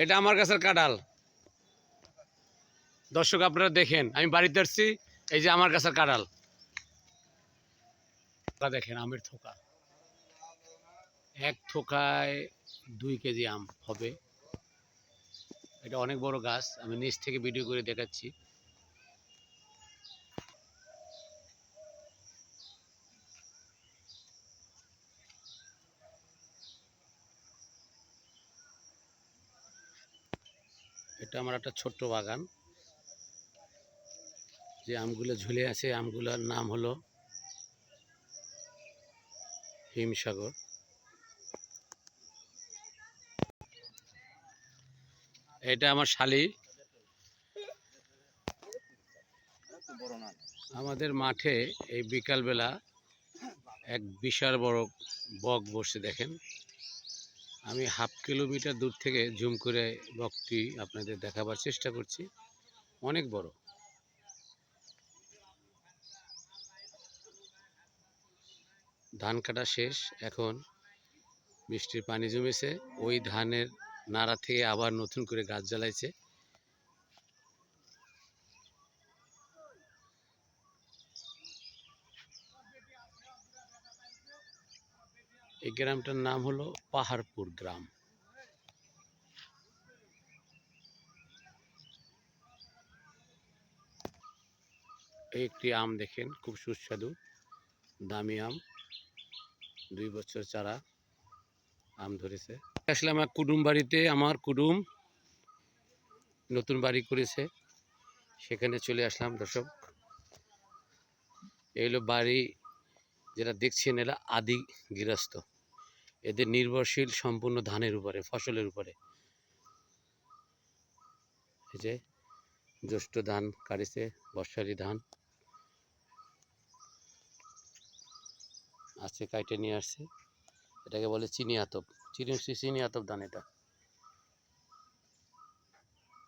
এটা আমার গাছের কাঁঠাল। দর্শক আপনারা দেখেন, আমি বাড়িতে আসছি, এই যে আমার গাছের কাঁঠাল। দেখেন আমের থোকা, এক থোকায় 2 কেজি আম হবে। এটা অনেক বড় গাছ, আমি নিচ থেকে ভিডিও করে দেখাচ্ছি। এটা আমার একটা ছোট্ট বাগান। যে আমগুলো ঝুলে আছে, আমগুলোর নাম হলো হিমসাগর। এটা আমার শালি। আমাদের মাঠে এই বিকালবেলা এক বিশাল বড় বক বসে দেখেন। আমি হাফ কিলোমিটার দূর থেকে জুম করে বকটি আপনাদের দেখাবার চেষ্টা করছি। অনেক বড়। ধান কাটা শেষ, এখন বৃষ্টির পানি জমেছে, ওই ধানের নাড়া থেকে আবার নতুন করে গাছ জ্বালাইছে। এই গ্রামটার নাম হলো পাহাড়পুর গ্রাম। এই একটি আম দেখেন, খুব সুস্বাদু, দামি আম, 2 বছর চারা আম ধরেছে। আসলে আমার কুটুম বাড়িতে, আমার কুটুম নতুন বাড়ি করেছে, সেখানে চলে আসলাম। দর্শক, এই হলো বাড়ি, যেটা দেখছেন এরা আদি গৃহস্থ। এদের নির্ভরশীল সম্পূর্ণ ধানের উপরে, ফসলের উপরে। এই যে জ্যৈষ্ঠ ধান কাটিছে, বর্ষারি ধান আছে, কাইটে নিয়ে আসছে। এটাকে বলে চিনি আতপ, চিনি আতপ ধান। এটা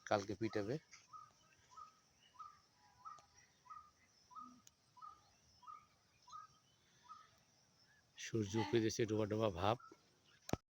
কালকে পিটাবে। সূর্য উপরে দিয়েছে, ডোবা ডোবা ভাব।